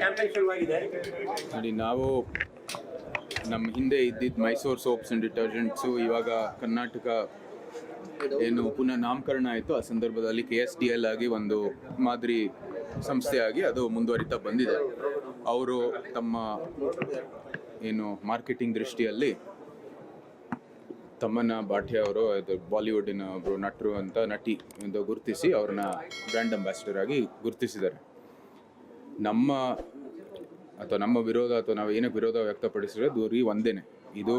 Campaign ಶುರುವಾಗಿದೆ. ನೋಡಿ, ನಾವು ನಮ್ಮ ಹಿಂದೆ ಇದ್ದಿದ್ದು ಮೈಸೂರು ಸೋಪ್ಸ್ ಆ್ಯಂಡ್ ಡಿಟರ್ಜೆಂಟ್ಸು ಇವಾಗ ಕರ್ನಾಟಕ ಏನು ಪುನಃ ನಾಮಕರಣ ಆಯಿತು, ಆ ಸಂದರ್ಭದಲ್ಲಿ KSDL ಆಗಿ ಒಂದು ಮಾದರಿ ಸಂಸ್ಥೆಯಾಗಿ ಅದು ಮುಂದುವರಿತಾ ಬಂದಿದೆ. ಅವರು ತಮ್ಮ ಏನು ಮಾರ್ಕೆಟಿಂಗ್ ದೃಷ್ಟಿಯಲ್ಲಿ ತಮ್ಮನ್ನ ಭಾಟಿಯಾ ಅವರು ಬಾಲಿವುಡ್ಡಿನ ಒಬ್ಬರು ನಟರು ಅಂತ ನಟಿ ಎಂದು ಗುರುತಿಸಿ ಅವ್ರನ್ನ ಬ್ರ್ಯಾಂಡ್ ಅಂಬಾಸಿಡರ್ ಆಗಿ ಗುರುತಿಸಿದ್ದಾರೆ. ನಮ್ಮ ವಿರೋಧ ಅಥವಾ ನಾವು ಏನಕ್ಕೆ ವಿರೋಧ ವ್ಯಕ್ತಪಡಿಸಿದ್ರೆ ದೂರಿ ಒಂದೇನೆ, ಇದು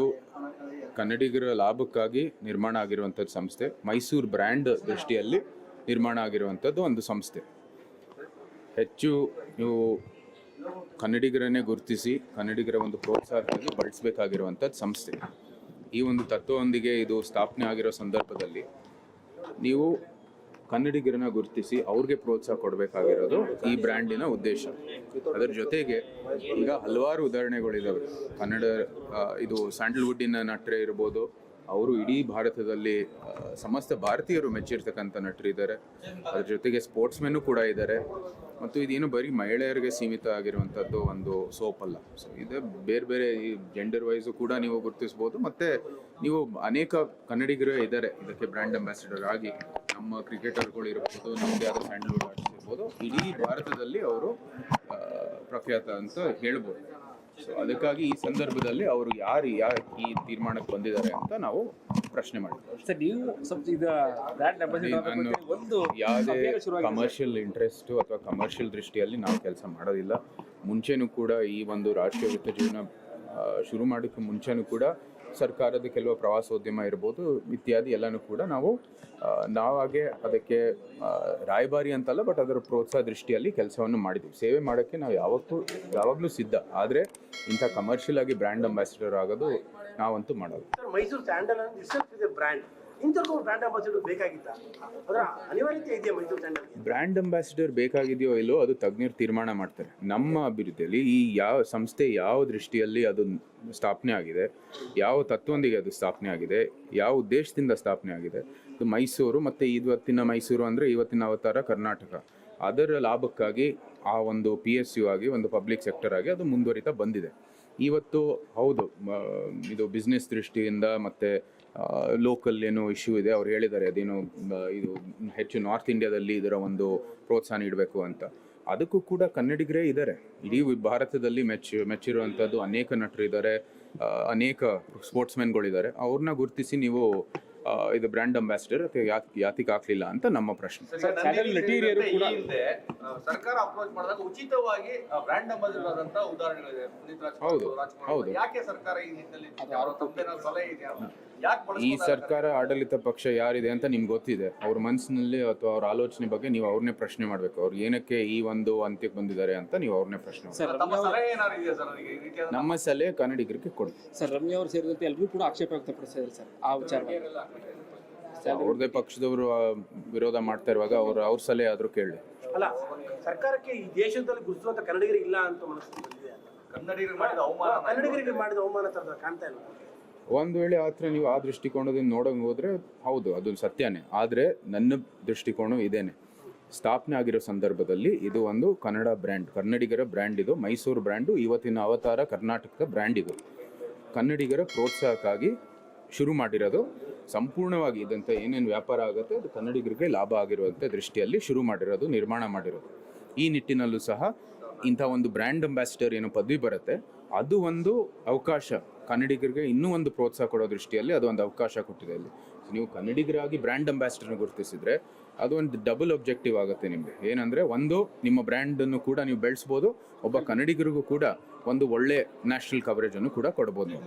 ಕನ್ನಡಿಗರ ಲಾಭಕ್ಕಾಗಿ ನಿರ್ಮಾಣ ಆಗಿರುವಂಥದ್ದು ಸಂಸ್ಥೆ, ಮೈಸೂರು ಬ್ರ್ಯಾಂಡ್ ದೃಷ್ಟಿಯಲ್ಲಿ ನಿರ್ಮಾಣ ಆಗಿರುವಂಥದ್ದು ಒಂದು ಸಂಸ್ಥೆ. ಹೆಚ್ಚು ನೀವು ಕನ್ನಡಿಗರನ್ನೇ ಗುರುತಿಸಿ ಕನ್ನಡಿಗರ ಒಂದು ಪ್ರೋತ್ಸಾಹದಲ್ಲಿ ಬಳಸಬೇಕಾಗಿರುವಂಥದ್ದು ಸಂಸ್ಥೆ. ಈ ಒಂದು ತತ್ವದೊಂದಿಗೆ ಇದು ಸ್ಥಾಪನೆ ಆಗಿರೋ ಸಂದರ್ಭದಲ್ಲಿ ನೀವು ಕನ್ನಡಿಗರನ್ನ ಗುರುತಿಸಿ ಅವ್ರಿಗೆ ಪ್ರೋತ್ಸಾಹ ಕೊಡಬೇಕಾಗಿರೋದು ಈ ಬ್ರ್ಯಾಂಡಿನ ಉದ್ದೇಶ. ಅದರ ಜೊತೆಗೆ ಈಗ ಹಲವಾರು ಉದಾಹರಣೆಗಳಿದ್ದಾವೆ. ಇದು ಸ್ಯಾಂಡಲ್ವುಡ್ಡಿನ ನಟರೇ ಇರ್ಬೋದು, ಅವರು ಇಡೀ ಭಾರತದಲ್ಲಿ ಸಮಸ್ತ ಭಾರತೀಯರು ಮೆಚ್ಚಿರ್ತಕ್ಕಂಥ ನಟರಿದ್ದಾರೆ. ಅದ್ರ ಜೊತೆಗೆ ಸ್ಪೋರ್ಟ್ಸ್ಮೆನ್ನು ಕೂಡ ಇದ್ದಾರೆ. ಮತ್ತು ಇದೇನು ಬರೀ ಮಹಿಳೆಯರಿಗೆ ಸೀಮಿತ ಆಗಿರುವಂಥದ್ದು ಒಂದು ಸೋಪ್ ಅಲ್ಲ. ಸೊ ಇದೆ ಬೇರೆ ಬೇರೆ ಈ ಜೆಂಡರ್ ವೈಸು ಕೂಡ ನೀವು ಗುರುತಿಸ್ಬೋದು. ಮತ್ತು ನೀವು ಅನೇಕ ಕನ್ನಡಿಗರೇ ಇದ್ದಾರೆ ಇದಕ್ಕೆ ಬ್ರ್ಯಾಂಡ್ ಅಂಬಾಸಿಡರ್ ಆಗಿ. ನಮ್ಮ ಕ್ರಿಕೆಟರ್ಗಳು ಇರ್ಬೋದು, ನಮ್ಮದೇ ಆದ ಸ್ಯಾಂಡಲ್ವುಡ್ ಆರ್ಟಿಸ್ಟ್ ಇರ್ಬೋದು, ಇಡೀ ಭಾರತದಲ್ಲಿ ಅವರು ಪ್ರಖ್ಯಾತ ಅಂತ ಹೇಳ್ಬೋದು. ಸೊ ಅದಕ್ಕಾಗಿ ಈ ಸಂದರ್ಭದಲ್ಲಿ ಅವರು ಯಾರು ಈ ತೀರ್ಮಾನಕ್ಕೆ ಬಂದಿದ್ದಾರೆ ಅಂತ ನಾವು ಪ್ರಶ್ನೆ ಮಾಡಿದ್ವಿ. ಯಾವುದೇ ಕಮರ್ಷಿಯಲ್ ಇಂಟ್ರೆಸ್ಟು ಅಥವಾ ಕಮರ್ಷಿಯಲ್ ದೃಷ್ಟಿಯಲ್ಲಿ ನಾವು ಕೆಲಸ ಮಾಡೋದಿಲ್ಲ. ಮುಂಚೆನೂ ಕೂಡ ಈ ಒಂದು ರಾಷ್ಟ್ರೀಯ ವೃತ್ತ ಜೀವನ ಶುರು ಮಾಡೋಕ್ಕೆ ಮುಂಚೆನೂ ಕೂಡ ಸರ್ಕಾರದ ಕೆಲವು ಪ್ರವಾಸೋದ್ಯಮ ಇರ್ಬೋದು ಇತ್ಯಾದಿ ಎಲ್ಲನೂ ಕೂಡ ನಾವಾಗೆ ಅದಕ್ಕೆ ರಾಯಭಾರಿ ಅಂತಲ್ಲ, ಬಟ್ ಅದರ ಪ್ರೋತ್ಸಾಹ ದೃಷ್ಟಿಯಲ್ಲಿ ಕೆಲಸವನ್ನು ಮಾಡಿದ್ದೀವಿ. ಸೇವೆ ಮಾಡೋಕ್ಕೆ ನಾವು ಯಾವಾಗಲೂ ಸಿದ್ಧ. ಆದರೆ ಇಂಥ ಕಮರ್ಷಿಯಲ್ ಆಗಿ ಬ್ರ್ಯಾಂಡ್ ಅಂಬಾಸಿಡರ್ ಆಗೋದು ನಾವಂತೂ ಮಾಡೋದು. Mysore sandal brand brand ambassador ಬೇಕಾಗಿತ್ತಾ? ಅದರ ಅನಿವಾರ್ಯತೆ ಇದೆಯಾ ಮೈಸೂರು ಸ್ಯಾಂಡಲ್? ಬ್ರ್ಯಾಂಡ್ ಅಂಬಾಸಿಡರ್ ಬೇಕಾಗಿದೆಯೋ ಇಲ್ಲೋ ಅದು ತಜ್ಞರು ತೀರ್ಮಾನ ಮಾಡ್ತಾರೆ. ನಮ್ಮ ಅಭಿವೃದ್ಧಿಯಲ್ಲಿ ಈ ಯಾವ ಸಂಸ್ಥೆ ಯಾವ ದೃಷ್ಟಿಯಲ್ಲಿ ಅದು ಸ್ಥಾಪನೆ ಆಗಿದೆ, ಯಾವ ತತ್ವದೊಂದಿಗೆ ಅದು ಸ್ಥಾಪನೆ ಆಗಿದೆ, ಯಾವ ಉದ್ದೇಶದಿಂದ ಸ್ಥಾಪನೆ ಆಗಿದೆ, ಇದು ಮೈಸೂರು ಮತ್ತು ಇವತ್ತಿನ ಮೈಸೂರು ಅಂದರೆ ಇವತ್ತಿನ ಅವತಾರ ಕರ್ನಾಟಕ, ಅದರ ಲಾಭಕ್ಕಾಗಿ ಆ ಒಂದು PSU ಆಗಿ ಒಂದು ಪಬ್ಲಿಕ್ ಸೆಕ್ಟರ್ ಆಗಿ ಅದು ಮುಂದುವರಿತಾ ಬಂದಿದೆ. ಇವತ್ತು ಹೌದು, ಇದು ಬಿಸ್ನೆಸ್ ದೃಷ್ಟಿಯಿಂದ ಮತ್ತು ಲೋಕಲ್ ಏನೋ ಇಶ್ಯೂ ಇದೆ. ಅವ್ರು ಹೇಳಿದ್ದಾರೆ ಅದೇನು ಇದು ಹೆಚ್ಚು ನಾರ್ತ್ ಇಂಡಿಯಾದಲ್ಲಿ ಇದರ ಒಂದು ಪ್ರೋತ್ಸಾಹ ನೀಡಬೇಕು ಅಂತ. ಅದಕ್ಕೂ ಕೂಡ ಕನ್ನಡಿಗರೇ ಇದ್ದಾರೆ. ಇಡೀ ಭಾರತದಲ್ಲಿ ಮೆಚ್ಚಿರುವಂಥದ್ದು ಅನೇಕ ನಟರು ಇದ್ದಾರೆ, ಅನೇಕ ಸ್ಪೋರ್ಟ್ಸ್ಮೆನ್ಗಳಿದ್ದಾರೆ. ಅವ್ರನ್ನ ಗುರುತಿಸಿ ನೀವು ಇದು ಬ್ರ್ಯಾಂಡ್ ಅಂಬಾಸಿಡರ್ ಯಾತಿಗೆ ಹಾಕ್ಲಿಲ್ಲ ಅಂತ ನಮ್ಮ ಪ್ರಶ್ನೆ. ಸರ್ಕಾರ ಅಪ್ರೋಚ್ ಮಾಡಿದಾಗ ಉಚಿತವಾಗಿ ಬ್ರ್ಯಾಂಡ್ ಅಂಬಾಸಿಡರ್ ಆದಂತ ಉದಾಹರಣೆಗಳಿದೆ. ಹೌದು. ಯಾಕೆ ಸರ್ಕಾರ ಈ ನಿಟ್ಟಿನಲ್ಲಿ ಸಲಹೆ ಇದೆಯಾ? ಈ ಸರ್ಕಾರ ಆಡಳಿತ ಪಕ್ಷ ಯಾರಿದೆ ಅಂತ ನಿಮ್ಗೆ ಗೊತ್ತಿದೆ. ಅವ್ರ ಮನಸ್ಸಿನಲ್ಲಿ ಅಥವಾ ಅವ್ರ ಆಲೋಚನೆ ಬಗ್ಗೆ ನೀವು ಅವ್ರನ್ನೇ ಪ್ರಶ್ನೆ ಮಾಡಬೇಕು. ಅವ್ರು ಏನಕ್ಕೆ ಈ ಒಂದು ಅಂತ್ಯಕ್ಕೆ ಬಂದಿದ್ದಾರೆ ಅಂತ ನೀವು ಅವ್ರನ್ನೇ ಪ್ರಶ್ನೆ ಮಾಡಬೇಕು. ನಮ್ಮ ಸಲಹೆ ಕನ್ನಡಿಗರಿಗೆ ಕೊಡಿ ಸರ್. ರಮ್ಯಾ ಅವರು ಸೇರಿದಂತೆ ಎಲ್ಲರೂ ಕೂಡ ಆಕ್ಷೇಪ ವ್ಯಕ್ತಪಡಿಸಿದ್ದಾರೆ ಸರ್ ಆ ವಿಚಾರ. ಅವ್ರದೇ ಪಕ್ಷದವರು ವಿರೋಧ ಮಾಡ್ತಾ ಇರುವಾಗ ಅವ್ರ ಸಲಹೆ ಆದ್ರೂ ಕೇಳಿ. ಅಲ್ಲ, ಸರ್ಕಾರಕ್ಕೆ ಈ ದೇಶದಲ್ಲಿ ಗುರುತಿಸುವಂತ ಕನ್ನಡಿಗರಿಗೆ ಇಲ್ಲ ಅಂತ ಮನಸ್ಸಿದೆ. ಕನ್ನಡಿಗರಿಗೆ ಮಾಡಿದ ಅವಮಾನ ತರ ಕಾಣ್ತಾ ಇಲ್ಲ. ಒಂದು ವೇಳೆ ಆತರ ನೀವು ಆ ದೃಷ್ಟಿಕೋನದಿಂದ ನೋಡೋಕೆ ಹೋದ್ರೆ ಹೌದು, ಅದು ಸತ್ಯನೇ. ಆದರೆ ನನ್ನ ದೃಷ್ಟಿಕೋನ ಇದೇನೆ, ಸ್ಥಾಪನೆ ಆಗಿರೋ ಸಂದರ್ಭದಲ್ಲಿ ಇದು ಒಂದು ಕನ್ನಡ ಬ್ರ್ಯಾಂಡ್, ಕನ್ನಡಿಗರ ಬ್ರ್ಯಾಂಡ್. ಇದು ಮೈಸೂರು ಬ್ರ್ಯಾಂಡು, ಇವತ್ತಿನ ಅವತಾರ ಕರ್ನಾಟಕದ ಬ್ರ್ಯಾಂಡ್. ಇದು ಕನ್ನಡಿಗರ ಪ್ರೋತ್ಸಾಹಕ್ಕಾಗಿ ಶುರು ಮಾಡಿರೋದು. ಸಂಪೂರ್ಣವಾಗಿ ಇದಂತ ಏನೇನು ವ್ಯಾಪಾರ ಆಗುತ್ತೆ ಅದು ಕನ್ನಡಿಗರಿಗೆ ಲಾಭ ಆಗಿರುವಂಥ ದೃಷ್ಟಿಯಲ್ಲಿ ಶುರು ಮಾಡಿರೋದು, ನಿರ್ಮಾಣ ಮಾಡಿರೋದು. ಈ ನಿಟ್ಟಿನಲ್ಲೂ ಸಹ ಇಂಥ ಒಂದು ಬ್ರ್ಯಾಂಡ್ ಅಂಬಾಸಿಡರ್ ಏನು ಪದವಿ ಬರುತ್ತೆ, ಅದು ಒಂದು ಅವಕಾಶ ಕನ್ನಡಿಗರಿಗೆ ಇನ್ನೂ ಒಂದು ಪ್ರೋತ್ಸಾಹ ಕೊಡೋ ದೃಷ್ಟಿಯಲ್ಲಿ ಅದು ಒಂದು ಅವಕಾಶ ಕೊಟ್ಟಿದೆ. ಇಲ್ಲಿ ನೀವು ಕನ್ನಡಿಗರಾಗಿ ಬ್ರ್ಯಾಂಡ್ ಅಂಬಾಸಿಡರ್ನ ಗುರುತಿಸಿದ್ರೆ ಅದು ಒಂದು ಡಬಲ್ ಒಬ್ಜೆಕ್ಟಿವ್ ಆಗುತ್ತೆ ನಿಮಗೆ. ಏನಂದರೆ, ಒಂದು ನಿಮ್ಮ ಬ್ರ್ಯಾಂಡನ್ನು ಕೂಡ ನೀವು ಬೆಳೆಸ್ಬೋದು, ಒಬ್ಬ ಕನ್ನಡಿಗರಿಗೂ ಕೂಡ ಒಂದು ಒಳ್ಳೆ ನ್ಯಾಷನಲ್ ಕವರೇಜನ್ನು ಕೂಡ ಕೊಡ್ಬೋದು.